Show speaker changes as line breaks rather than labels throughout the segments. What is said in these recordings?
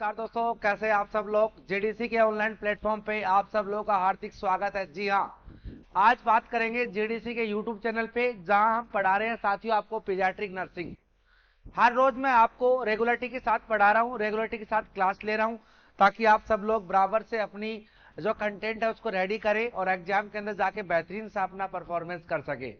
नमस्कार दोस्तों, कैसे आप सब लोग। जेडीसी के ऑनलाइन प्लेटफॉर्म पे आप सब लोगों का हार्दिक स्वागत है। जी हाँ, आज बात करेंगे जेडीसी के यूट्यूब चैनल पे, जहां हम पढ़ा रहे हैं साथियों आपको पीडियाट्रिक नर्सिंग। हर रोज मैं आपको रेगुलरिटी के साथ पढ़ा रहा हूँ, रेगुलरिटी के साथ क्लास ले रहा हूँ, ताकि आप सब लोग बराबर से अपनी जो कंटेंट है उसको रेडी करें और एग्जाम के अंदर जाके बेहतरीन से अपना परफॉर्मेंस कर सके।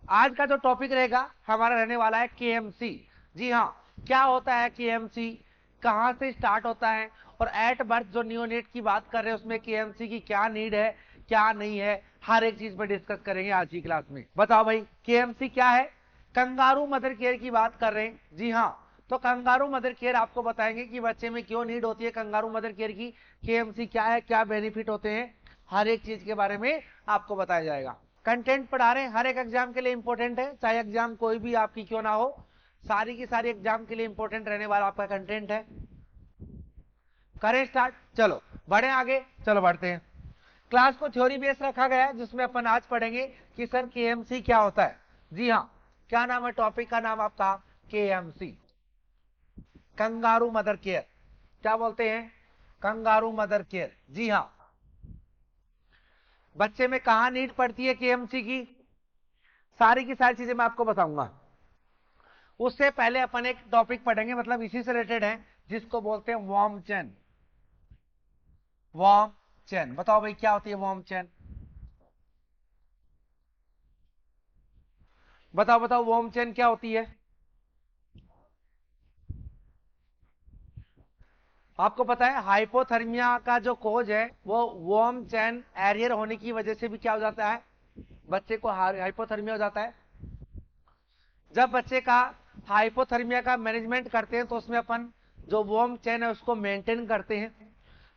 आज का जो टॉपिक रहेगा हमारा रहने वाला है केएमसी। जी हाँ, क्या होता है केएमसी, कहां से स्टार्ट होता है, और एट बर्थ जो नियोनेट की बात कर रहे हैं उसमें केएमसी की क्या नीड है, क्या नहीं है, हर एक चीज पर डिस्कस करेंगे आज की क्लास में। बताओ भाई, केएमसी क्या है। कंगारू मदर केयर की बात कर रहे हैं। जी हाँ, तो कंगारू मदर केयर आपको बताएंगे कि बच्चे में क्यों नीड होती है कंगारू मदर केयर की, केएमसी क्या है, क्या बेनिफिट होते हैं, हर एक चीज के बारे में आपको बताया जाएगा। कंटेंट पढ़ा रहे हैं, हर एक एग्जाम के लिए इंपॉर्टेंट है, चाहे एग्जाम कोई भी आपकी क्यों ना हो, सारी की सारी एग्जाम के लिए इंपॉर्टेंट रहने वाला आपका कंटेंट है। करें स्टार्ट, चलो बढ़े आगे, चलो बढ़ते हैं। क्लास को थ्योरी बेस रखा गया है, जिसमें अपन आज पढ़ेंगे कि सर केएमसी क्या होता है। जी हाँ, क्या नाम है टॉपिक का, नाम आपका केएमसी, कंगारू मदर केयर। क्या बोलते हैं, कंगारू मदर केयर। जी हाँ, बच्चे में कहां नीड पड़ती है केएमसी की, सारी की सारी चीजें मैं आपको बताऊंगा। उससे पहले अपन एक टॉपिक पढ़ेंगे, मतलब इसी से रिलेटेड है, जिसको बोलते हैं वार्म चेन। वार्म चेन, बताओ भाई क्या होती है वार्म चेन। बताओ बताओ, वार्म चेन क्या होती है। आपको पता है हाइपोथर्मिया का जो कोज है वो वार्म चेन एरियर होने की वजह से भी क्या हो जाता है, बच्चे को हाइपोथर्मिया हो जाता है। जब बच्चे का हाइपोथर्मिया का मैनेजमेंट करते हैं तो उसमें अपन जो वार्म चेन है उसको मेंटेन करते हैं।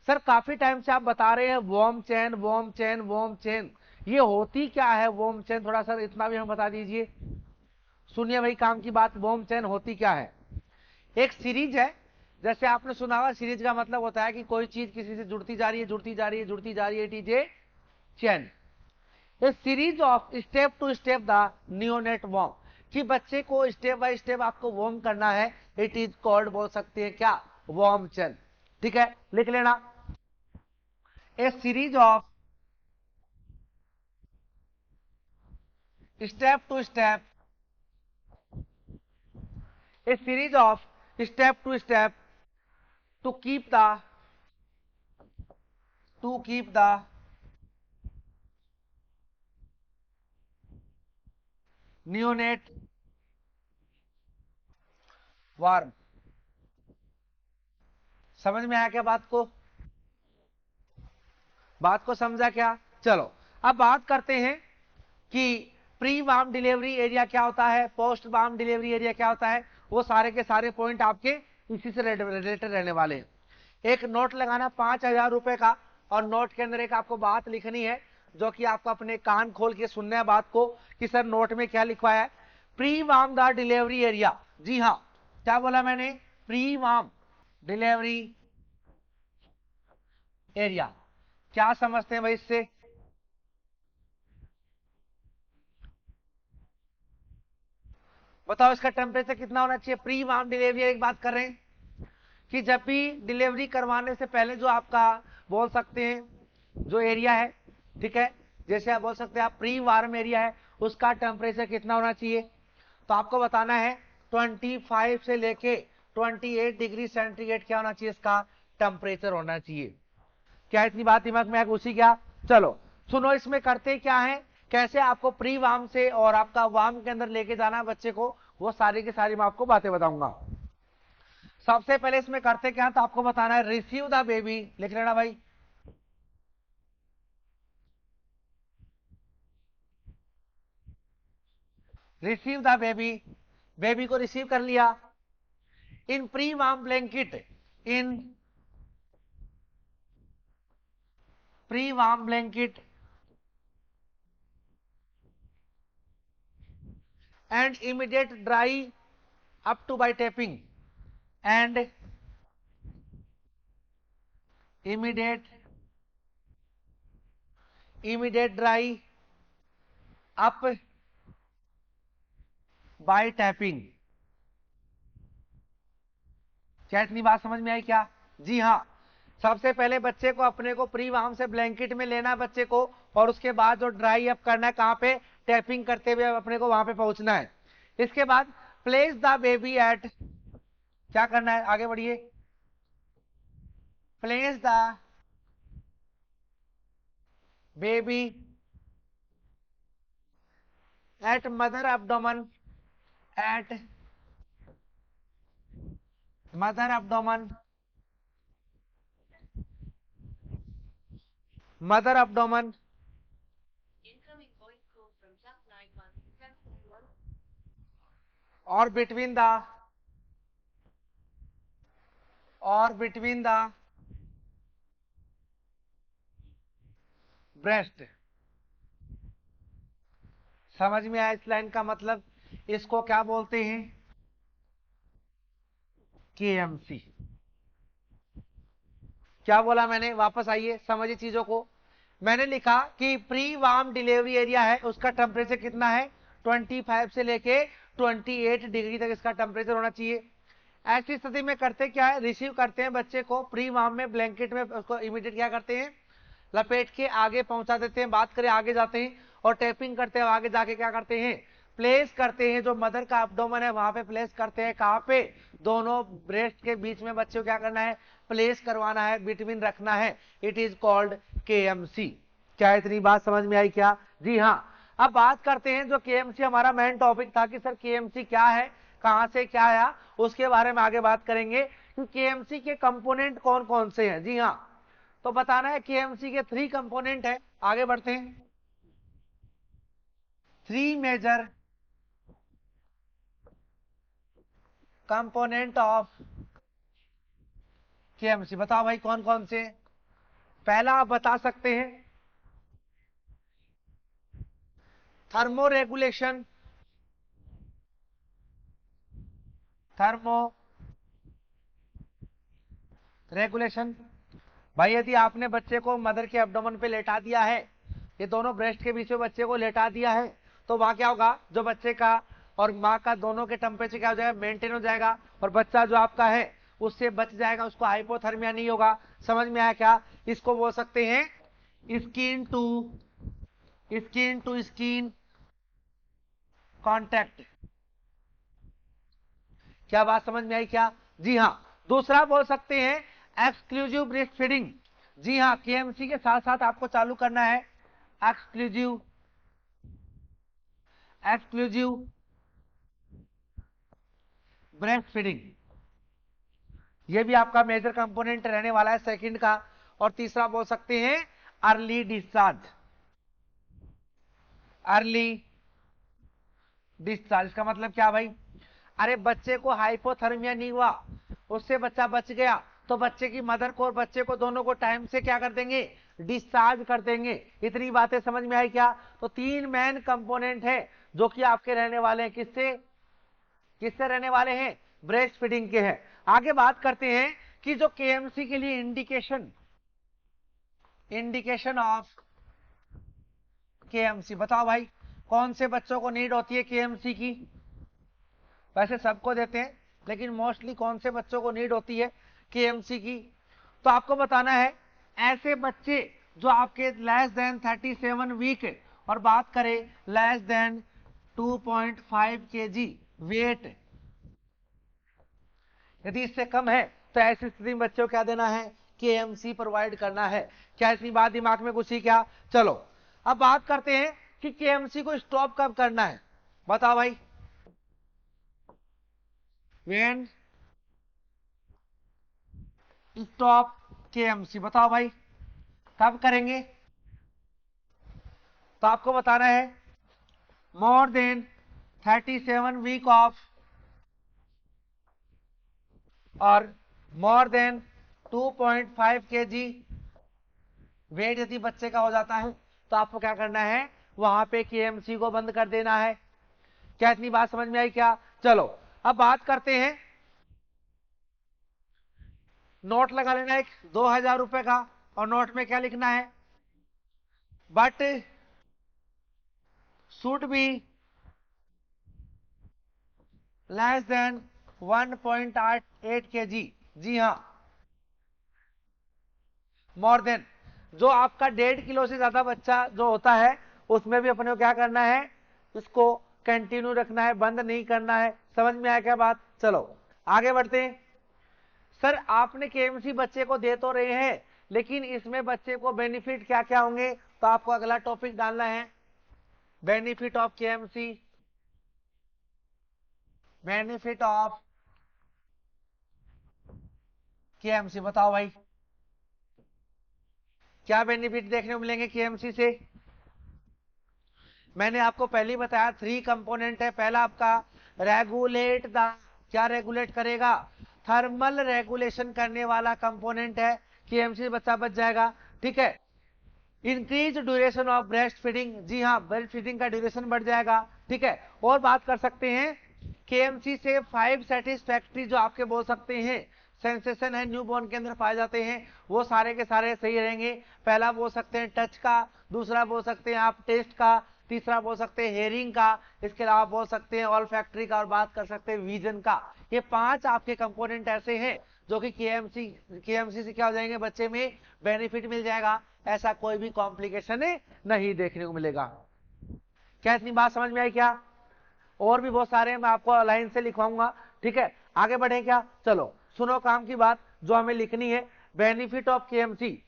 सर काफी टाइम से आप बता रहे हैं warm chain warm chain warm chain, ये होती क्या है वार्म चेन, थोड़ा सा इतना भी हम बता दीजिए। सुनिए भाई काम की बात, वार्म चेन होती क्या है। एक सीरीज है, जैसे आपने सुना होगा, सीरीज का मतलब होता है कि कोई चीज किसी से जुड़ती जा रही है, जुड़ती जा रही है, जुड़ती जा रही है, it is a chain. A series of step to step the neonate warm, कि बच्चे को स्टेप बाय स्टेप आपको वॉर्म करना है, इट इज कॉल्ड, बोल सकते हैं क्या, वॉर्म चेन। ठीक है, लिख लेना। A series of step to step, a series of step to step to keep the, to keep the neonate warm. समझ में आया क्या बात को, बात को समझा क्या। चलो अब बात करते हैं कि प्री वार्म डिलीवरी एरिया क्या होता है, पोस्ट वार्म डिलीवरी एरिया क्या होता है। वो सारे के सारे पॉइंट आपके इसी से रिलेटेड रहने वाले हैं। एक नोट लगाना 5,000 रुपए का, और नोट के अंदर एक आपको बात लिखनी है, जो कि आपको अपने कान खोल के सुनना है बात को, कि सर नोट में क्या लिखा है। Prewarm the delivery area. जी हाँ, क्या बोला मैंने, प्री वार्म डिलीवरी एरिया। क्या समझते हैं भाई इससे। बताओ इसका टेम्परेचर कितना होना चाहिए। प्री वार्म डिलीवरी एक बात कर रहे हैं कि जब भी डिलीवरी करवाने से पहले जो आपका, बोल सकते हैं जो एरिया है, ठीक है, जैसे आप बोल सकते हैं आप प्री वार्म एरिया है, उसका टेम्परेचर कितना होना चाहिए। तो आपको बताना है 25 से लेके 28 डिग्री सेंटीग्रेड क्या होना चाहिए, इसका टेम्परेचर होना चाहिए। क्या इतनी बात दिमाग में है उसी क्या। चलो सुनो, इसमें करते क्या है, कैसे आपको प्री वार्म से और आपका वार्म के अंदर लेके जाना है बच्चे को, वो सारी की सारी मैं आपको बातें बताऊंगा। सबसे पहले इसमें करते क्या, तो आपको बताना है रिसीव द बेबी, लिख लेना भाई। रिसीव द बेबी, बेबी को रिसीव कर लिया in pre warm blanket, in pre warm blanket and immediate dry up to by tapping, and immediate immediate dry up by tapping, क्या इतनी बात समझ में आई क्या? जी हाँ, सबसे पहले बच्चे को अपने को प्री वार्म से ब्लैंकेट में लेना है बच्चे को, और उसके बाद जो ड्राई अप करना है कहाँ पे, टैपिंग करते हुए अपने को वहां पे पहुंचना है। इसके बाद प्लेस द बेबी एट, क्या करना है, आगे बढ़िए, place the baby at mother abdomen, at mother abdomen, mother abdomen, और बिटवीन द, और बिटवीन द ब्रेस्ट। समझ में आया इस लाइन का मतलब? इसको क्या बोलते हैं, केएमसी। क्या बोला मैंने, वापस आइए समझिए चीजों को। मैंने लिखा कि प्री वार्म डिलीवरी एरिया है, उसका टेम्परेचर कितना है, 25 से लेके 28 डिग्री तक इसका टेम्परेचर होना चाहिए। ऐसी स्थिति में करते क्या है, रिसीव करते हैं बच्चे को प्री वार्म में ब्लैंकेट में, उसको इमीडिएट क्या करते हैं, लपेट के आगे पहुंचा देते हैं, बात करें आगे जाते हैं और टैपिंग करते हैं, आगे जाके क्या करते हैं, प्लेस करते हैं, जो मदर का एब्डोमेन है वहां पे प्लेस करते हैं, कहां पे, दोनों ब्रेस्ट के बीच में बच्चे को क्या करना है, प्लेस करवाना है, बिटवीन रखना है, इट इज कॉल्ड केएमसी। क्या इतनी बात समझ में आई क्या? जी हाँ। अब बात करते हैं, जो केएमसी हमारा मेन टॉपिक था कि सर केएमसी क्या है, कहां से क्या आया, उसके बारे में आगे बात करेंगे कि केएमसी के कंपोनेंट कौन कौन से हैं। जी हाँ, तो बताना है केएमसी के 3 कंपोनेंट है। आगे बढ़ते हैं, 3 मेजर कंपोनेंट ऑफ केएमसी। बताओ भाई कौन कौन से? पहला आप बता सकते हैं, थर्मो रेगुलेशन, थर्मो रेगुलेशन। भाई यदि आपने बच्चे को मदर के एब्डोमेन पे लेटा दिया है, ये दोनों ब्रेस्ट के बीच में बच्चे को लेटा दिया है, तो वहां क्या होगा, जो बच्चे का और माँ का दोनों के टेम्परेचर क्या हो जाएगा, मेंटेन हो जाएगा, और बच्चा जो आपका है उससे बच जाएगा, उसको हाइपोथर्मिया नहीं होगा। समझ में आया क्या? इसको बोल सकते हैं स्किन टू स्किन कांटेक्ट। क्या बात समझ में आई क्या? जी हाँ। दूसरा बोल सकते हैं एक्सक्लूसिव ब्रेस्ट फीडिंग। जी हाँ, केएमसी के साथ साथ आपको चालू करना है एक्सक्लूसिव एक्सक्लूसिव ब्रेस्ट फीडिंग। ये भी आपका मेजर कंपोनेंट रहने वाला है सेकंड का। और तीसरा बोल सकते हैं अर्ली डिस्चार्ज, अर्ली डिस्चार्ज का मतलब क्या भाई, अरे बच्चे को हाइपोथर्मिया नहीं हुआ, उससे बच्चा बच गया, तो बच्चे की मदर को और बच्चे को दोनों को टाइम से क्या कर देंगे, डिस्चार्ज कर देंगे। इतनी बातें समझ में आई क्या? तो 3 मेन कंपोनेंट है जो कि आपके रहने वाले हैं, किससे किससे रहने वाले हैं, ब्रेस्ट फीडिंग के हैं। आगे बात करते हैं कि जो केएमसी के लिए इंडिकेशन, इंडिकेशन ऑफ केएमसी। बताओ भाई कौन से बच्चों को नीड होती है केएमसी की? वैसे सबको देते हैं, लेकिन मोस्टली कौन से बच्चों को नीड होती है केएमसी की? तो आपको बताना है ऐसे बच्चे जो आपके लेस देन 37 वीक, और बात करें लेस देन 2.5 kg वेट, यदि इससे कम है तो ऐसी स्थिति में बच्चों को क्या देना है, केएमसी प्रोवाइड करना है। क्या इतनी बात दिमाग में घुसी क्या? चलो अब बात करते हैं कि केएमसी को स्टॉप कब करना है। बताओ भाई, व्हेन स्टॉप केएमसी। बताओ भाई कब करेंगे? तो आपको बताना है मोर देन 37 वीक ऑफ, और मोर देन 2.5 kg वेट यदि बच्चे का हो जाता है, तो आपको क्या करना है, वहां पे केएमसी को बंद कर देना है। क्या इतनी बात समझ में आई क्या? चलो अब बात करते हैं, नोट लगा लेना एक 2000 रुपए का, और नोट में क्या लिखना है, but should be less than 1.8 kg। जी हाँ, मोर देन, जो आपका 1.5 किलो से ज्यादा बच्चा जो होता है उसमें भी अपने को क्या करना है, उसको कंटिन्यू रखना है, बंद नहीं करना है। समझ में आया क्या बात? चलो आगे बढ़ते हैं। सर आपने केएमसी बच्चे को दे तो रहे हैं, लेकिन इसमें बच्चे को बेनिफिट क्या क्या होंगे, तो आपको अगला टॉपिक डालना है, benefit of KMC, benefit of KMC. बताओ भाई क्या बेनिफिट देखने को मिलेंगे केएमसी से? मैंने आपको पहले ही बताया 3 कंपोनेंट है। पहला आपका रेगुलेट द, क्या रेगुलेट करेगा, थर्मल रेगुलेशन करने वाला कंपोनेंट है, केएमसी बच्चा बच जाएगा। ठीक है, increase duration of breastfeeding, जी हाँ, ब्रेस्ट फीडिंग का ड्यूरेशन बढ़ जाएगा। ठीक है, और बात कर सकते हैं केएमसी से 5 सेटिस्फैक्ट्री जो आपके बोल सकते हैं सेंसेशन है न्यूबॉर्न के अंदर पाए जाते हैं, वो सारे के सारे सही रहेंगे। पहला बोल सकते हैं टच का, दूसरा बोल सकते हैं आप टेस्ट का, तीसरा बोल सकते हैं हेयरिंग का, इसके अलावा बोल सकते हैं ऑल फैक्ट्री का, और बात कर सकते हैं विजन का। ये 5 आपके कंपोनेंट ऐसे हैं जो कि केएमसी से क्या हो जाएंगे, बच्चे में बेनिफिट मिल जाएगा, ऐसा कोई भी कॉम्प्लिकेशन नहीं देखने को मिलेगा। क्या इतनी बात समझ में आई क्या? और भी बहुत सारे हैं, मैं आपको लाइन से लिखवाऊंगा। ठीक है, आगे बढ़े क्या? चलो सुनो काम की बात जो हमें लिखनी है। बेनिफिट ऑफ केएमसी,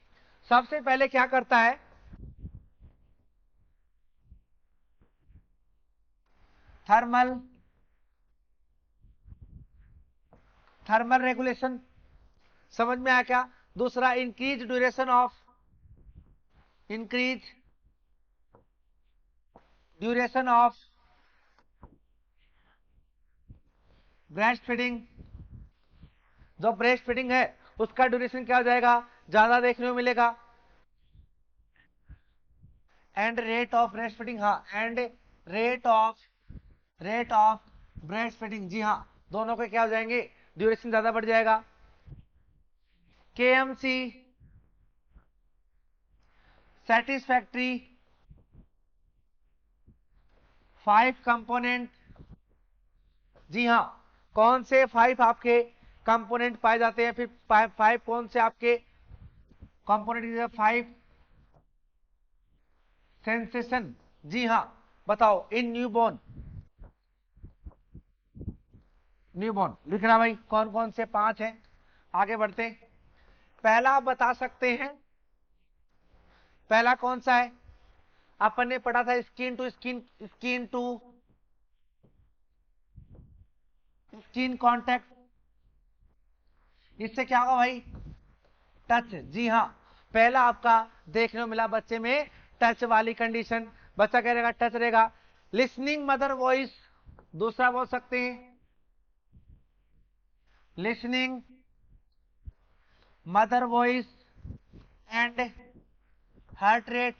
सबसे पहले क्या करता है, थर्मल थर्मल रेगुलेशन, समझ में आया क्या? दूसरा increase duration of, increase duration of breast feeding, जो ब्रेस्ट फीडिंग है उसका ड्यूरेशन क्या हो जाएगा, ज्यादा देखने को मिलेगा। And rate of breastfeeding, हाँ, and rate of breastfeeding, जी हाँ, दोनों के क्या हो जाएंगे, ड्यूरेशन ज्यादा बढ़ जाएगा। केएमसी सेटिस्फैक्ट्री 5 कंपोनेंट, जी हाँ, कौन से 5 आपके कंपोनेंट पाए जाते हैं, फिर 5 कौन से आपके कंपोनेंट, 5 सेंसेशन, जी हाँ, बताओ इन न्यूबॉर्न, न्यूबॉर्न लिखना भाई, कौन कौन से 5 हैं। आगे बढ़ते हैं। पहला आप बता सकते हैं, पहला कौन सा है, अपन ने पढ़ा था skin to skin, skin to skin contact, इससे क्या होगा भाई, टच, जी हाँ, पहला आपका देखने को मिला बच्चे में टच वाली कंडीशन, बच्चा क्या रहेगा, टच रहेगा। लिसनिंग मदर वॉइस, दूसरा बोल सकते हैं listening mother voice and heart rate,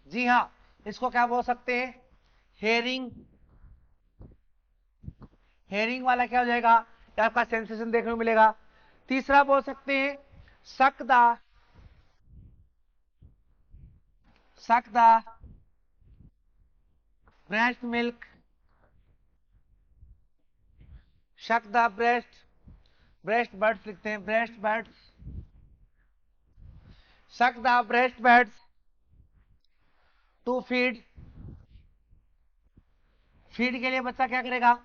जी हाँ, इसको क्या बोल सकते हैं, हेयरिंग, हेयरिंग वाला क्या हो जाएगा, आपका सेंसेशन देखने को मिलेगा। तीसरा बोल सकते हैं suck the breast milk, suck the breast, breast birds लिखते हैं, breast birds, suck the breast birds to feed, feed के लिए बच्चा क्या करेगा,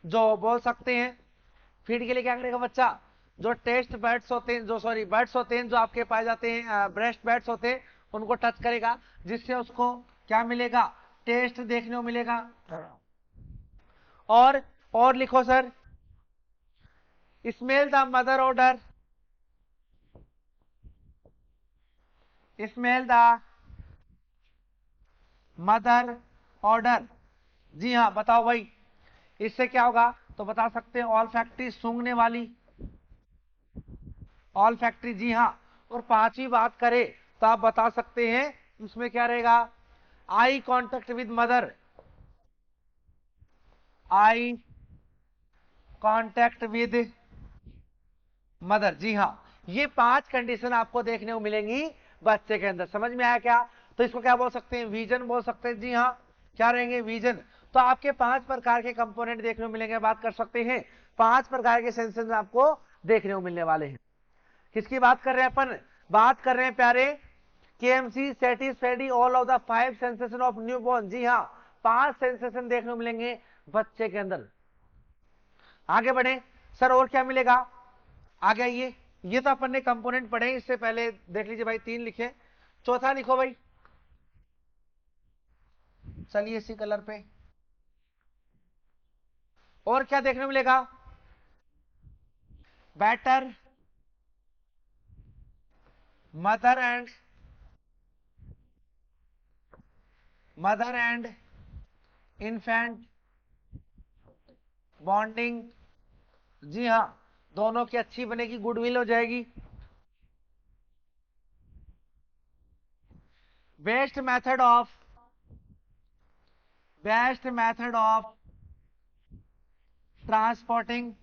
जो बोल सकते हैं फीड के लिए क्या करेगा बच्चा, जो टेस्ट बर्ड्स होते हैं, जो सॉरी बर्ड्स होते हैं जो आपके पाए जाते हैं ब्रेस्ट बर्ड्स होते हैं, उनको टच करेगा, जिससे उसको क्या मिलेगा, टेस्ट देखने को मिलेगा। और लिखो sir, smell the mother odour, smell the mother odour, जी हाँ, बताओ भाई इससे क्या होगा, तो बता सकते हैं ऑल फैक्ट्री, सूंघने वाली ऑल फैक्ट्री, जी हाँ। और 5वीं बात करें तो आप बता सकते हैं इसमें क्या रहेगा, eye contact with mother, eye contact with mother, जी हाँ, ये 5 कंडीशन आपको देखने को मिलेंगी बच्चे के अंदर। समझ में आया क्या? तो इसको क्या बोल सकते हैं, विजन बोल सकते हैं, जी हाँ, क्या रहेंगे, विजन। तो आपके 5 प्रकार के कंपोनेंट देखने को मिलेंगे, बात कर सकते हैं 5 प्रकार के सेंसेस आपको देखने को मिलने वाले हैं। किसकी बात कर रहे हैं अपन? बात कर रहे हैं प्यारे, KMC satisfied all of the 5 sensation of newborn. जी हाँ, 5 सेंसेशन देखने को मिलेंगे बच्चे के अंदर। आगे बढ़े सर, और क्या मिलेगा? आगे आइए, ये तो अपन ने कंपोनेंट पढ़े, इससे पहले देख लीजिए भाई, 3 लिखे, चौथा लिखो भाई। चलिए इसी कलर पे और क्या देखने को मिलेगा? Better mother and infant bonding. जी हाँ, दोनों की अच्छी बनेगी, गुडविल हो जाएगी। बेस्ट मेथड ऑफ ट्रांसपोर्टिंग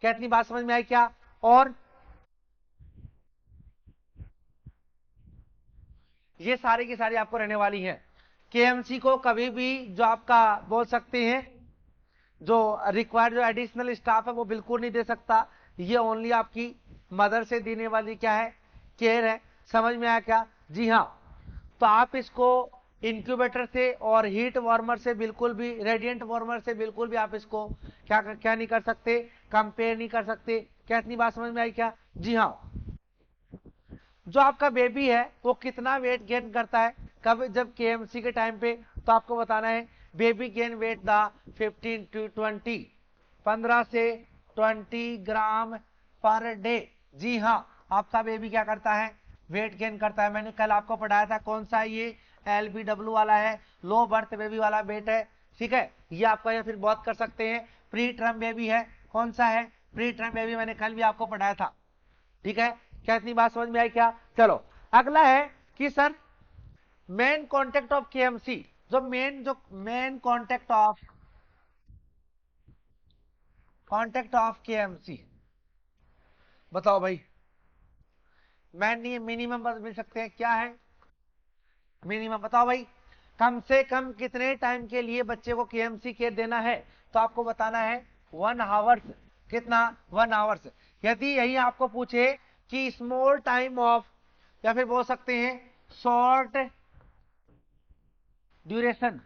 क्या इतनी बात समझ में आई क्या? और ये सारी की सारी आपको रहने वाली है। केएमसी को कभी भी जो आपका बोल सकते हैं जो रिक्वायर्ड जो एडिशनल स्टाफ है वो बिल्कुल नहीं दे सकता। ये ओनली आपकी मदर से देने वाली क्या है? केयर है। समझ में आया क्या? जी हाँ, तो आप इसको इंक्यूबेटर से और हीट वार्मर से बिल्कुल भी, रेडिएंट वार्मर से बिल्कुल भी आप इसको क्या नहीं कर सकते, कंपेयर नहीं कर सकते। क्या इतनी बात समझ में आई क्या? जी हाँ, जो आपका बेबी है वो कितना वेट गेन करता है कब, जब केएमसी के टाइम पे, तो आपको बताना है baby gain weight the 15 to 20, 15 से 20 ग्राम पर डे। जी हाँ, आपका बेबी क्या करता है? वेट गेन करता है। मैंने कल आपको पढ़ाया था, कौन सा ये LBW वाला है, लो बर्थ बेबी वाला वेट है। ठीक है, ये आपका, या फिर बहुत कर सकते हैं प्री टर्म बेबी है। कौन सा है? प्री टर्म बेबी, मैंने कल भी आपको पढ़ाया था। ठीक है, क्या इतनी बात समझ में आई क्या? चलो अगला है कि sir main contact of KMC, जो मेन कॉन्टेक्ट ऑफ केएमसी, बताओ भाई। मैन नहीं, मिनिमम मिल सकते हैं, क्या है मिनिमम? बताओ भाई, कम से कम कितने टाइम के लिए बच्चे को केएमसी केयर देना है? तो आपको बताना है 1 आवर्स। कितना? 1 आवर्स। यदि यही आपको पूछे कि स्मॉल टाइम ऑफ, या फिर बोल सकते हैं शॉर्ट ड्यूरेशन,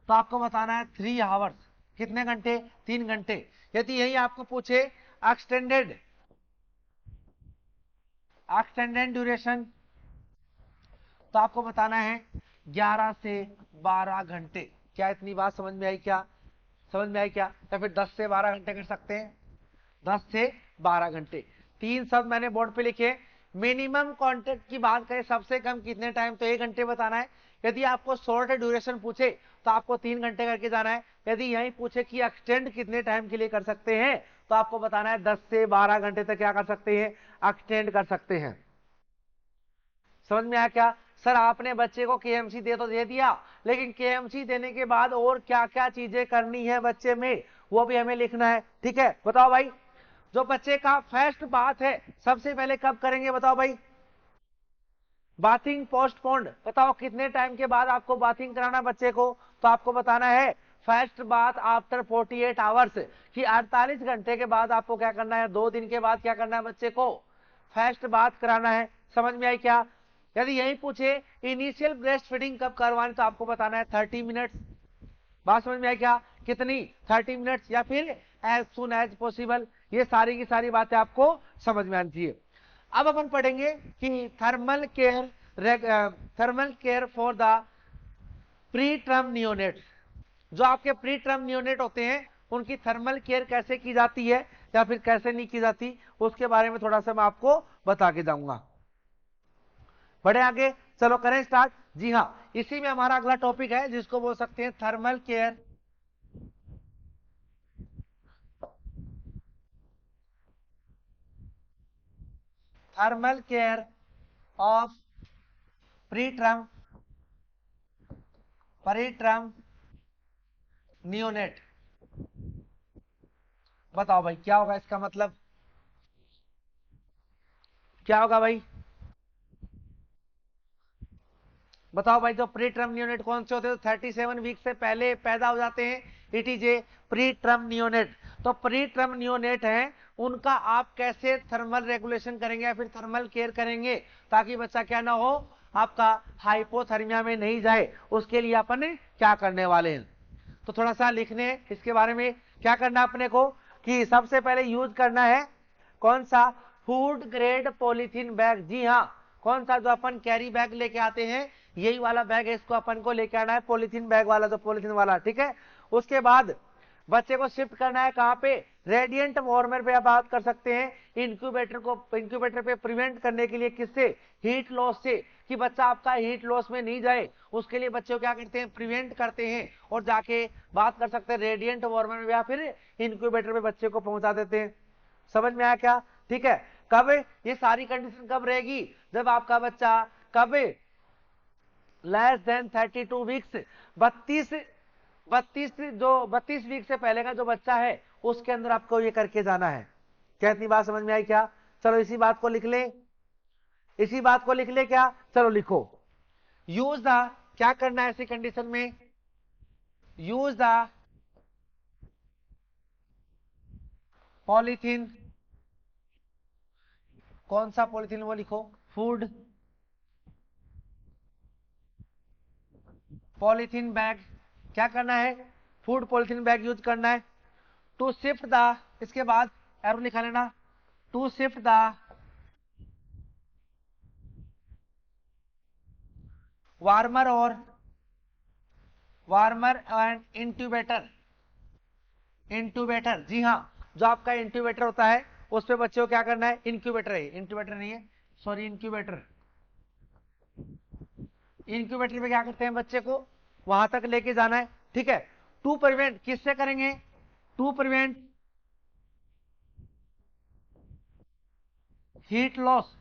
तो आपको बताना है 3 आवर्स। कितने घंटे? 3 घंटे। यदि यही आपको पूछे एक्सटेंडेड ड्यूरेशन, तो आपको बताना है 11 से 12 घंटे। क्या इतनी बात समझ में आई क्या? समझ में आई क्या? या फिर 10 से 12 घंटे कर सकते हैं, 10 से 12 घंटे। 3 शब्द मैंने बोर्ड पे लिखे। मिनिमम कॉन्टेक्ट की बात करें, सबसे कम कितने टाइम, तो 1 घंटे बताना है। यदि आपको शॉर्ट ड्यूरेशन पूछे तो आपको 3 घंटे करके जाना है। यदि यही पूछे कि एक्सटेंड कितने टाइम के लिए कर सकते हैं, तो आपको बताना है 10 से 12 घंटे तक क्या कर सकते हैं? एक्सटेंड कर सकते हैं। समझ में आया क्या? सर आपने बच्चे को केएमसी तो दे दिया, लेकिन केएमसी देने के बाद और क्या क्या चीजें करनी है बच्चे में, वो भी हमें लिखना है। ठीक है, बताओ भाई। जो बच्चे का फर्स्ट बात है, सबसे पहले कब करेंगे बताओ भाई? Bathing postponed. बताओ कितने टाइम के बाद आपको बाथिंग कराना बच्चे को? तो आपको बताना है फर्स्ट बात आफ्टर 48 आवर्स, कि 48 घंटे के बाद आपको क्या करना है? 2 दिन के बाद क्या करना है बच्चे को? फर्स्ट बात कराना है। समझ में आई क्या? यदि यही पूछे इनिशियल ब्रेस्ट फीडिंग कब करवानी, तो आपको बताना है 30 मिनट्स। बात समझ में आई क्या? कितनी? 30 मिनट्स, या फिर एज सुन एज पॉसिबल। ये सारी की सारी बातें आपको समझ में आनी चाहिए। अब अपन पढ़ेंगे कि thermal care for the pre term neonates. जो आपके प्री टर्म नियोनेट होते हैं, उनकी थर्मल केयर कैसे की जाती है या फिर कैसे नहीं की जाती, उसके बारे में थोड़ा सा मैं आपको बता के जाऊंगा। बढ़े आगे, चलो करें स्टार्ट। जी हाँ, इसी में हमारा अगला टॉपिक है जिसको बोल सकते हैं thermal care of pre term neonate. बताओ भाई क्या होगा इसका मतलब? क्या होगा भाई? बताओ भाई, जो प्री टर्म यूनिट कौन से होते हैं? तो 37 वीक से पहले पैदा हो जाते हैं, it is A pre term neonate. तो प्री टर्म नियोनेट है, उनका आप कैसे थर्मल रेगुलेशन करेंगे या फिर थर्मल केयर करेंगे ताकि बच्चा क्या ना हो, आपका हाइपोथर्मिया में नहीं जाए, उसके लिए अपन क्या करने वाले हैं। तो थोड़ा सा लिखने इसके बारे में क्या करना अपने को, कि सबसे पहले यूज करना है कौन सा, फूड ग्रेड पॉलीथीन बैग। जी हाँ, कौन सा जो अपन कैरी बैग लेके आते हैं, यही वाला बैग है, इसको अपन को लेके आना है, पॉलीथीन बैग वाला, जो पॉलीथीन वाला, ठीक है। उसके बाद बच्चे को शिफ्ट करना है कहाँ पे, रेडिएंट वार्मर पे आप बात कर सकते हैं। इंक्यूबेटर पे प्रिवेंट करने के लिए, किससे, हीट लॉस से, कि बच्चा आपका हीट लॉस में नहीं जाए, उसके लिए बच्चे को क्या करते हैं, प्रिवेंट करते हैं, और जाके बात कर सकते हैं रेडिएंट वार्मर में या फिर इंक्यूबेटर पे बच्चे को पहुंचा देते हैं। समझ में आया क्या, ठीक है। कब ये सारी कंडीशन कब रहेगी, जब आपका बच्चा कब लेस देन 32 वीक्स, 32 वीक से पहले का जो बच्चा है उसके अंदर आपको ये करके जाना है। क्या इतनी बात समझ में आई क्या, चलो इसी बात को लिख ले, इसी बात को लिख ले क्या, चलो लिखो। यूज द, क्या करना है ऐसी कंडीशन में, यूज द पॉलीथीन, कौन सा पॉलीथीन वो लिखो, फूड पॉलीथीन बैग, क्या करना है, फूड पॉलीथीन बैग यूज करना है। टू शिफ्ट द, इसके बाद एरो लिखा लेना, टू शिफ्ट द वार्मर और वार्मर एंड इंट्यूबेटर, इंट्यूबेटर, जी हाँ, जो आपका इंट्यूबेटर होता है उस पे बच्चे को क्या करना है, इंक्यूबेटर है, इंट्यूबेटर नहीं है, सॉरी, इंक्यूबेटर। इंक्यूबेटर पे क्या करते हैं, बच्चे को वहां तक लेके जाना है, ठीक है। टू प्रिवेंट, किससे करेंगे, टू प्रिवेंट हीट लॉस,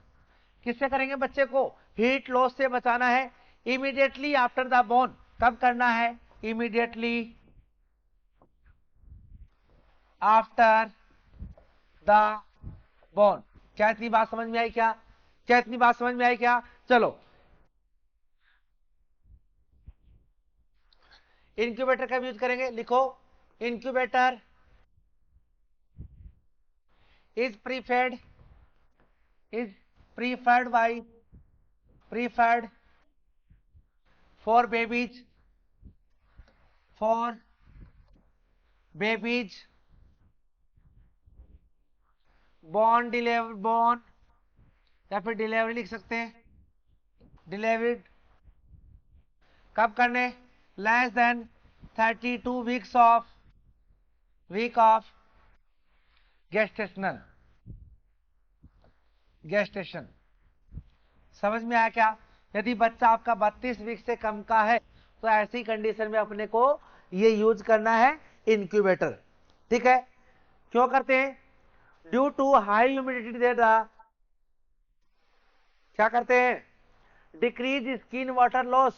किससे करेंगे, बच्चे को हीट लॉस से बचाना है। इमीडिएटली आफ्टर द बोर्न, कब करना है, इमीडिएटली आफ्टर द बोर्न। क्या इतनी बात समझ में आई क्या, क्या इतनी बात समझ में आई क्या, चलो। इंक्यूबेटर का यूज करेंगे, लिखो, incubator is preferred, is preferred by, preferred for babies, for babies born deliver, born या फिर डिलीवरी लिख सकते हैं, डिलीवर्ड कब करने, less than 32 weeks of, week of gestational, gestation. समझ में आया क्या, यदि बच्चा आपका 32 वीक से कम का है तो ऐसी कंडीशन में अपने को ये यूज करना है इंक्यूबेटर, ठीक है। क्यों करते हैं, due to high humidity they the, क्या करते हैं, डिक्रीज स्किन वाटर लॉस,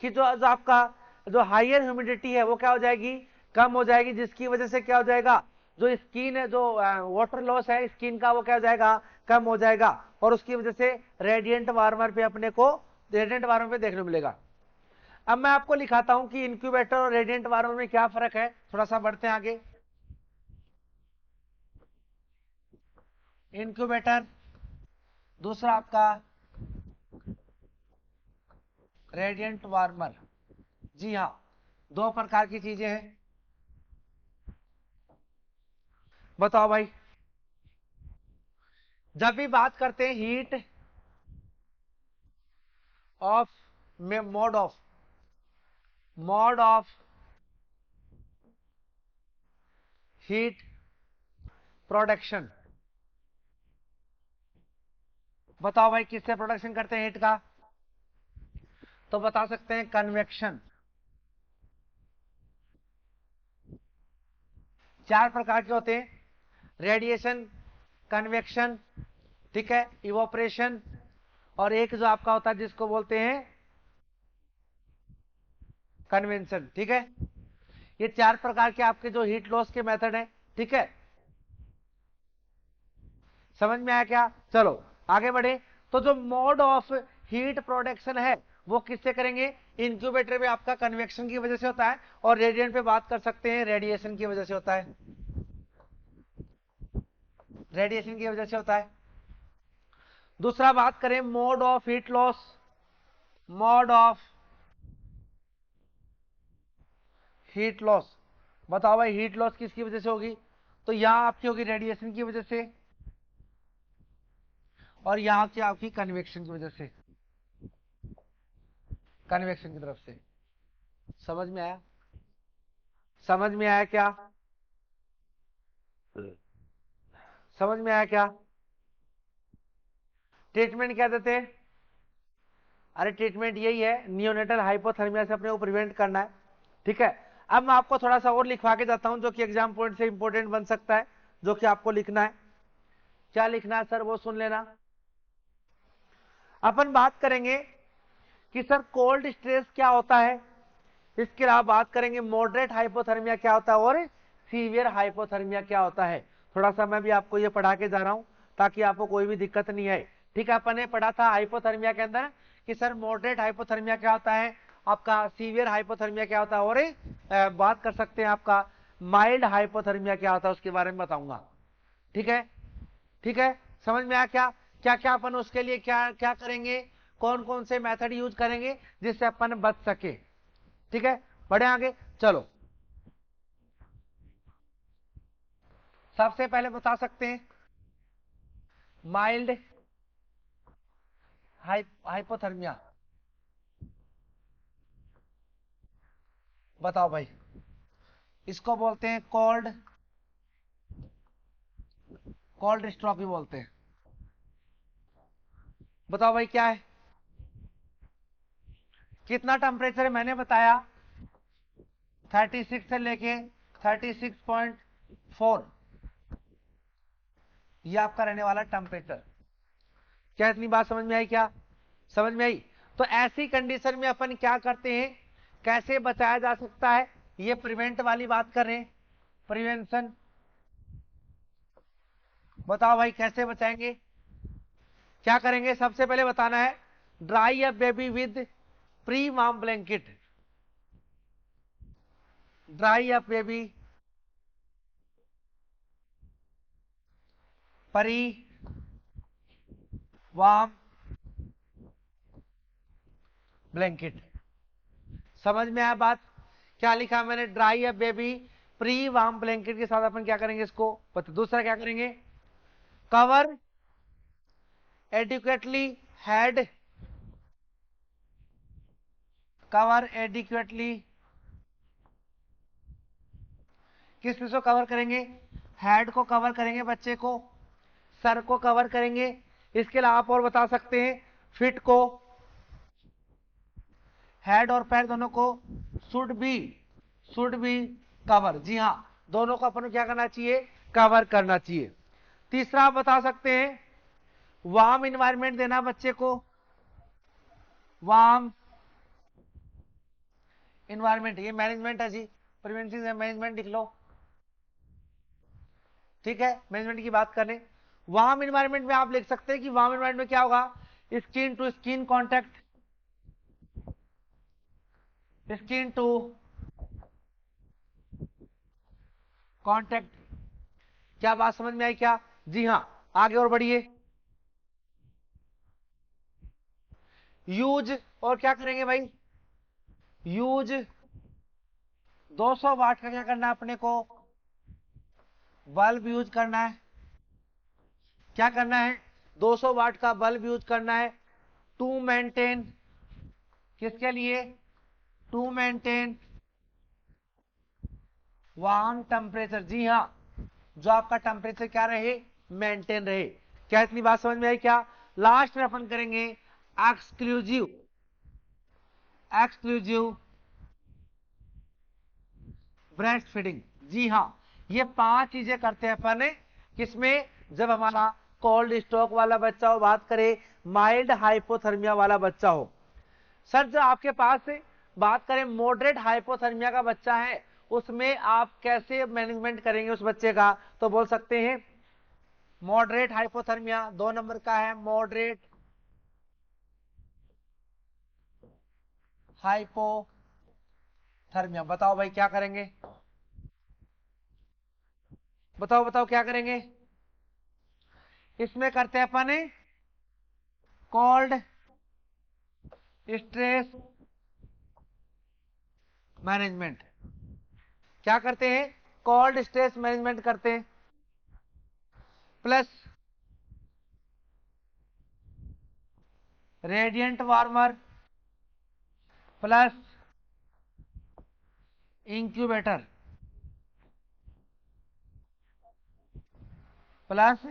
कि जो आपका जो हाइयर ह्यूमिडिटी है वो क्या हो जाएगी, कम हो जाएगी, जिसकी वजह से क्या हो जाएगा, जो स्किन है, जो वाटर लॉस है स्किन का, वो क्या हो जाएगा, कम हो जाएगा, और उसकी वजह से रेडिएंट वार्मर पे अपने को, रेडिएंट वार्मर पे देखने मिलेगा। अब मैं आपको लिखाता हूं कि इंक्यूबेटर और रेडिएंट वार्मर में क्या फर्क है, थोड़ा सा बढ़ते हैं आगे। इंक्यूबेटर, दूसरा आपका रेडिएंट वार्मर, जी हाँ, दो प्रकार की चीजें हैं। बताओ भाई, जब भी बात करते हैं हीट ऑफ, में मोड ऑफ हीट प्रोडक्शन, बताओ भाई किससे प्रोडक्शन करते हैं हीट का, तो बता सकते हैं कन्वेक्शन। चार प्रकार के होते हैं, रेडिएशन, कन्वेक्शन, ठीक है, इवोपरेशन, और एक जो आपका होता है जिसको बोलते हैं कन्वेंशन, ठीक है। ये चार प्रकार के आपके जो हीट लॉस के मेथड हैं, ठीक है। समझ में आया क्या, चलो आगे बढ़े। तो जो मोड ऑफ हीट प्रोडक्शन है वो किससे करेंगे? इंक्यूबेटर में आपका कन्वेक्शन की वजह से होता है, और रेडिएंट पे बात कर सकते हैं रेडिएशन की वजह से होता है, रेडिएशन की वजह से होता है। दूसरा बात करें mode of heat loss, mode of heat loss, बताओ भाई हीट लॉस किसकी वजह से होगी? तो यहां आपकी होगी रेडिएशन की वजह से, और यहां से आपकी कन्वेक्शन की वजह से, कन्वेक्शन की तरफ से। समझ में आया? समझ में आया क्या? समझ में आया क्या? ट्रीटमेंट क्या देते हैं? अरे ट्रीटमेंट यही है, नियोनेटल हाइपोथर्मिया से अपने को प्रिवेंट करना है। ठीक है, अब मैं आपको थोड़ा सा और लिखवा के जाता हूं जो कि एग्जाम पॉइंट से इंपॉर्टेंट बन सकता है, जो कि आपको लिखना है। क्या लिखना है सर वो सुन लेना। अपन बात करेंगे कि सर कोल्ड स्ट्रेस क्या होता है, इसके अलावा बात करेंगे मॉडरेट हाइपोथर्मिया क्या होता है और सीवियर हाइपोथर्मिया क्या होता है। थोड़ा सा मैं भी आपको ये पढ़ा के जा रहा हूं ताकि आपको कोई भी दिक्कत नहीं आए। ठीक है, अपन ने पढ़ा था हाइपोथर्मिया के अंदर कि सर मॉडरेट हाइपोथर्मिया क्या होता है, आपका सीवियर हाइपोथर्मिया क्या होता है, और बात कर सकते हैं आपका माइल्ड हाइपोथर्मिया क्या होता है, उसके बारे में बताऊंगा। ठीक है, ठीक है, समझ में आया क्या? क्या क्या अपन उसके लिए क्या क्या करेंगे, कौन कौन से मेथड यूज करेंगे जिससे अपन बच सके। ठीक है, बढ़े आगे, चलो। सबसे पहले बता सकते हैं माइल्ड हाइपोथर्मिया, बताओ भाई। इसको बोलते हैं कोल्ड, कोल्ड स्ट्रोक भी बोलते हैं। बताओ भाई क्या है, कितना टेम्परेचर मैंने बताया 36 से लेके 36.4, ये आपका रहने वाला टेम्परेचर। क्या इतनी बात समझ में आई क्या? समझ में आई? तो ऐसी कंडीशन में अपन क्या करते हैं, कैसे बचाया जा सकता है, ये प्रिवेंट वाली बात कर रहे हैं, प्रिवेंशन। बताओ भाई कैसे बचाएंगे, क्या करेंगे? सबसे पहले बताना है dry a baby with pre warm blanket, dry a baby pre warm blanket. समझ में आया बात? क्या लिखा मैंने? Dry a baby pre warm blanket के साथ अपन क्या करेंगे इसको पता। दूसरा क्या करेंगे, cover adequately head, cover adequately, किस चीज को कवर करेंगे? हेड को कवर करेंगे, बच्चे को सर को कवर करेंगे। इसके अलावा आप और बता सकते हैं फिट को, हेड और पैर दोनों को शुड बी कवर। जी हाँ, दोनों को अपन को क्या करना चाहिए? कवर करना चाहिए। तीसरा आप बता सकते हैं वार्म इन्वायरमेंट देना बच्चे को, वार्म इन्वायरमेंट, ये मैनेजमेंट है जी, प्रिवेंशन से मैनेजमेंट लिख लो। ठीक है, मैनेजमेंट की बात करें, वार्म इन्वायरमेंट में आप लिख सकते हैं कि वार्म इन्वायरमेंट में क्या होगा, skin to skin contact, skin to contact. क्या बात समझ में आई क्या? जी हाँ, आगे और बढ़िए। यूज, और क्या करेंगे भाई? यूज 200 वाट का क्या करना है अपने को? बल्ब यूज करना है। क्या करना है? 200 वाट का बल्ब यूज करना है टू मेंटेन, किसके लिए? To maintain warm temperature. जी हाँ, जो आपका टेम्परेचर क्या रहे? मेंटेन रहे। क्या इतनी बात समझ में आई क्या? लास्ट में अपन करेंगे एक्सक्लूसिव, एक्सक्लूसिव ब्रेस्ट फीडिंग। जी हाँ, ये 5 चीजें करते हैं अपन किसमें? जब हमारा कोल्ड स्ट्रोक वाला बच्चा हो, बात करें माइल्ड हाइपोथर्मिया वाला बच्चा हो। सर जो आपके पास बात करें मॉडरेट हाइपोथर्मिया का बच्चा है, उसमें आप कैसे मैनेजमेंट करेंगे उस बच्चे का? तो बोल सकते हैं मॉडरेट हाइपोथर्मिया 2 नंबर का है, मॉडरेट हाइपोथर्मिया। बताओ भाई क्या करेंगे, बताओ बताओ क्या करेंगे। इसमें करते हैं अपन कोल्ड स्ट्रेस मैनेजमेंट। क्या करते हैं, कोल्ड स्ट्रेस मैनेजमेंट करते हैं, plus radiant warmer, plus incubator, plus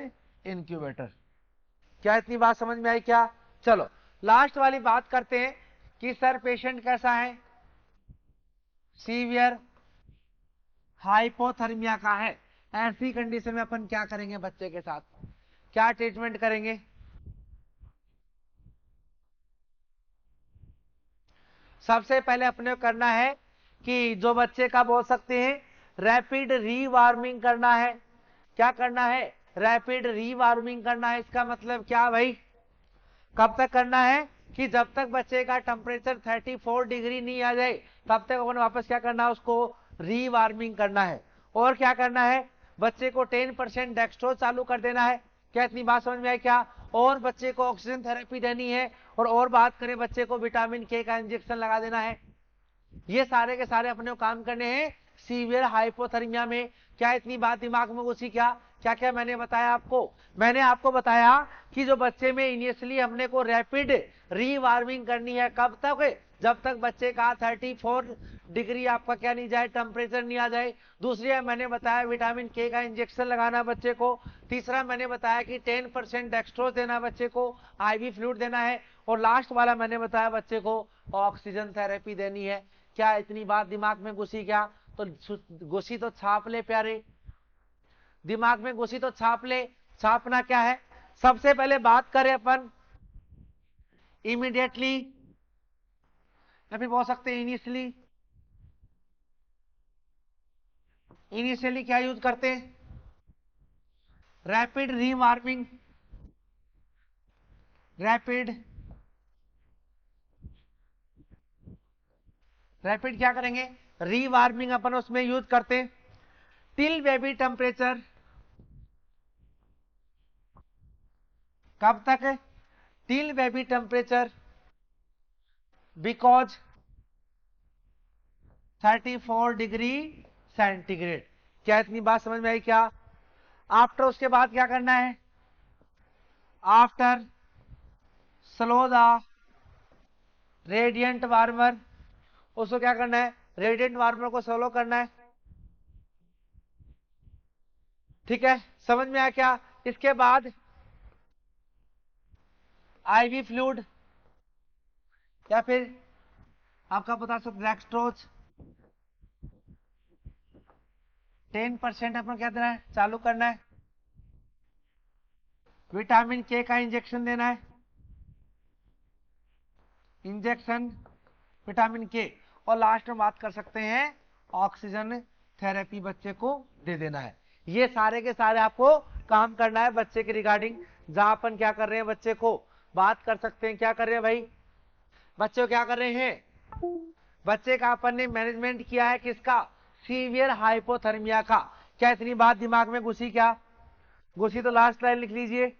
incubator. क्या इतनी बात समझ में आई क्या? चलो लास्ट वाली बात करते हैं कि सर पेशेंट कैसा है, सीवियर हाइपोथर्मिया का है। ऐसी कंडीशन में अपन क्या करेंगे, बच्चे के साथ क्या ट्रीटमेंट करेंगे। सबसे पहले अपने को करना है कि जो बच्चे का बोल सकते हैं रैपिड रीवार्मिंग करना है। क्या करना है, रैपिड रीवार्मिंग करना है। इसका मतलब क्या भाई, कब तक करना है कि जब तक बच्चे का टेम्परेचर 34 डिग्री नहीं आ जाए तब तक अपन वापस क्या करना है, उसको रीवार्मिंग करना है। और क्या करना है, बच्चे को 10% डेक्सट्रोज चालू कर देना है। क्या इतनी बात समझ में आई क्या? और बच्चे को ऑक्सीजन थेरेपी देनी है। और बात करें, बच्चे को विटामिन के का इंजेक्शन लगा देना है। ये सारे के सारे अपने को काम करने हैं सीवियर हाइपोथर्मिया में। क्या इतनी बात दिमाग में घुसी क्या? क्या क्या मैंने बताया आपको? मैंने आपको बताया कि जो बच्चे में इनिशियली हमने को रैपिड रीवार्मिंग करनी है, कब तक, जब तक बच्चे का 34 डिग्री आपका क्या नहीं जाए, टेम्परेचर नहीं आ जाए। दूसरी मैंने बताया विटामिन के का इंजेक्शन लगाना बच्चे को। तीसरा मैंने बताया कि 10% डेक्सट्रोज देना बच्चे को, आईवी फ्लूइड देना है। और लास्ट वाला मैंने बताया बच्चे को ऑक्सीजन थेरेपी देनी है। क्या इतनी बात दिमाग में घुसी क्या? तो घुसी तो छाप ले प्यारे, दिमाग में घुसी तो छाप ले। छापना क्या है, सबसे पहले बात करें अपन इमीडिएटली या फिर बोल सकते हैं इनिशियली। इनिशियली क्या यूज करते हैं, रैपिड रीवार्मिंग। रैपिड रैपिड क्या करेंगे, रीवार्मिंग अपन उसमें यूज करते हैं टिल बेबी टेम्परेचर। कब तक है, till baby temperature, because 34 degree centigrade. क्या इतनी बात समझ में आई क्या? आफ्टर उसके बाद क्या करना है, after slow the radiant warmer. उसको क्या करना है, रेडिएंट वार्मर को स्लो करना है। ठीक है, समझ में आया क्या? इसके बाद आईवी फ्लूइड या फिर आपका बता सकते डेक्सट्रोज 10% अपन क्या देना है, चालू करना है। विटामिन के का इंजेक्शन देना है, इंजेक्शन विटामिन के। और लास्ट में बात कर सकते हैं ऑक्सीजन थेरेपी बच्चे को दे देना है। ये सारे के सारे आपको काम करना है बच्चे के रिगार्डिंग। जहां अपन क्या कर रहे हैं, बच्चे को बात कर सकते हैं, क्या कर रहे हैं भाई, बच्चे को क्या कर रहे हैं, बच्चे का अपन ने मैनेजमेंट किया है किसका, सीवियर हाइपोथर्मिया का। क्या इतनी बात दिमाग में घुसी क्या? घुसी तो लास्ट लाइन लिख लीजिए,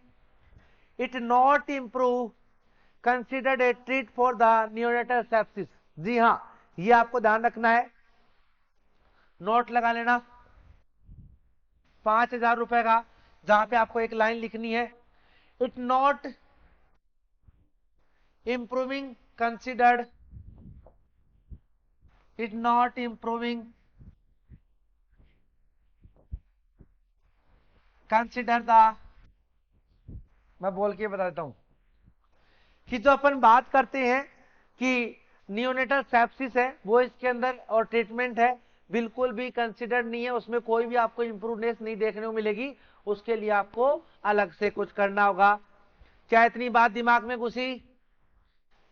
it not improve considered a treat for the neonatal sepsis. जी हाँ, ये आपको ध्यान रखना है, नोट लगा लेना 5,000 रुपए का, जहां पे आपको एक लाइन लिखनी है, it not improving considered, it not improving consider the. मैं बोल के बता देता हूं कि जो अपन बात करते हैं कि नियोनेटल सेप्सिस है वो इसके अंदर और ट्रीटमेंट है, बिल्कुल भी कंसिडर नहीं है, उसमें कोई भी आपको इंप्रूवनेस नहीं देखने को मिलेगी। उसके लिए आपको अलग से कुछ करना होगा। क्या इतनी बात दिमाग में घुसी?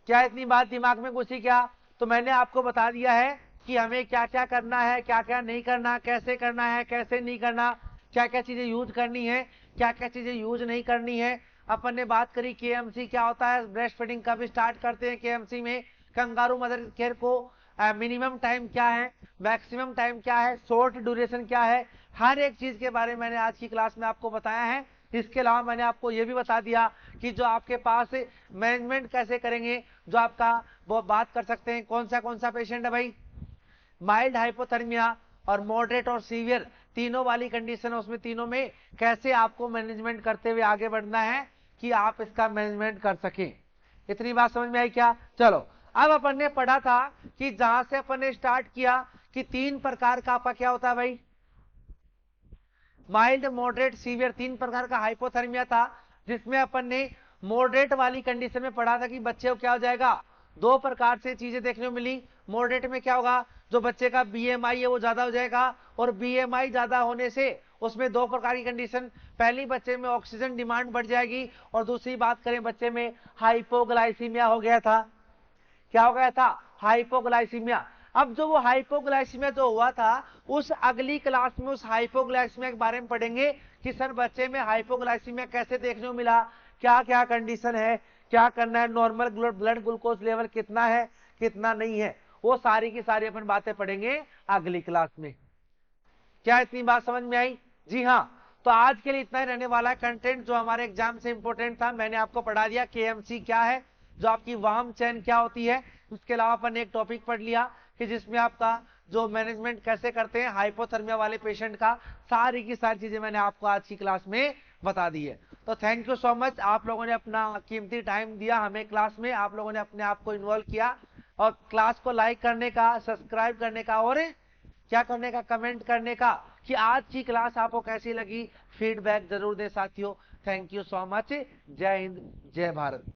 क्या इतनी बात दिमाग में घुसी क्या? तो मैंने आपको बता दिया है कि हमें क्या क्या करना है, क्या क्या नहीं करना, कैसे करना है, कैसे नहीं करना, क्या क्या चीजें यूज करनी है, क्या क्या चीजें यूज नहीं करनी है। अपन ने बात करी केएमसी क्या होता है, ब्रेस्ट फीडिंग कब स्टार्ट करते हैं केएमसी में, कंगारू मदर केयर को मिनिमम टाइम क्या है, मैक्सिमम टाइम क्या है, शॉर्ट ड्यूरेशन क्या है, हर एक चीज के बारे में मैंने आज की क्लास में आपको बताया है। इसके अलावा मैंने आपको ये भी बता दिया कि जो आपके पास मैनेजमेंट कैसे करेंगे, जो आपका वो बात कर सकते हैं कौन सा पेशेंट है भाई, माइल्ड हाइपोथर्मिया और मॉडरेट और सीवियर तीनों वाली कंडीशन है, उसमें तीनों में कैसे आपको मैनेजमेंट करते हुए आगे बढ़ना है कि आप इसका मैनेजमेंट कर सकें। इतनी बात समझ में आई क्या? चलो अब अपन ने पढ़ा था कि जहां से अपन ने स्टार्ट किया कि 3 प्रकार का आपका क्या होता है भाई, माइल्ड मॉडरेट सीवियर, 3 प्रकार का हाइपोथर्मिया था, जिसमें अपन ने मॉडरेट वाली कंडीशन में पढ़ा था कि बच्चे को क्या हो जाएगा, 2 प्रकार से चीजें देखने को मिली। मॉडरेट में क्या होगा, जो बच्चे का बीएमआई है वो ज्यादा हो जाएगा, और बीएमआई ज्यादा होने से उसमें 2 प्रकार की कंडीशन, पहली बच्चे में ऑक्सीजन डिमांड बढ़ जाएगी, और दूसरी बात करें बच्चे में हाइपोग्लाइसीमिया हो गया था। क्या हो गया था? हाइपोग्लाइसीमिया। अब जो वो हाइपोग्लाइसीमिया जो हुआ था, उस अगली क्लास में उस हाइपोग्लाइसीमिया के बारे में पढ़ेंगे कि सर बच्चे में हाइपोग्लाइसीमिया कैसे देखने को मिला, क्या क्या कंडीशन है, क्या करना है, नॉर्मल ब्लड ग्लूकोज लेवल कितना है कितना नहीं है, वो सारी की सारी अपन बातें पढ़ेंगे अगली क्लास में। क्या इतनी बात समझ में आई? जी हाँ। तो आज के लिए इतना ही रहने वाला है कंटेंट जो हमारे एग्जाम से इंपॉर्टेंट था, मैंने आपको पढ़ा दिया। केएमसी क्या है, जो आपकी वार्म चेन क्या होती है, उसके अलावा अपन ने एक टॉपिक पढ़ लिया कि जिसमें आपका जो मैनेजमेंट कैसे करते हैं हाइपोथर्मिया वाले पेशेंट का, सारी की सारी चीजें मैंने आपको आज की क्लास में बता दी है। तो थैंक यू सो मच, आप लोगों ने अपना कीमती टाइम दिया हमें क्लास में, आप लोगों ने अपने आप को इन्वॉल्व किया, और क्लास को लाइक करने का, सब्सक्राइब करने का, और क्या करने का, कमेंट करने का कि आज की क्लास आपको कैसी लगी, फीडबैक जरूर दे साथियों। Thank you so much. जय हिंद, जय भारत।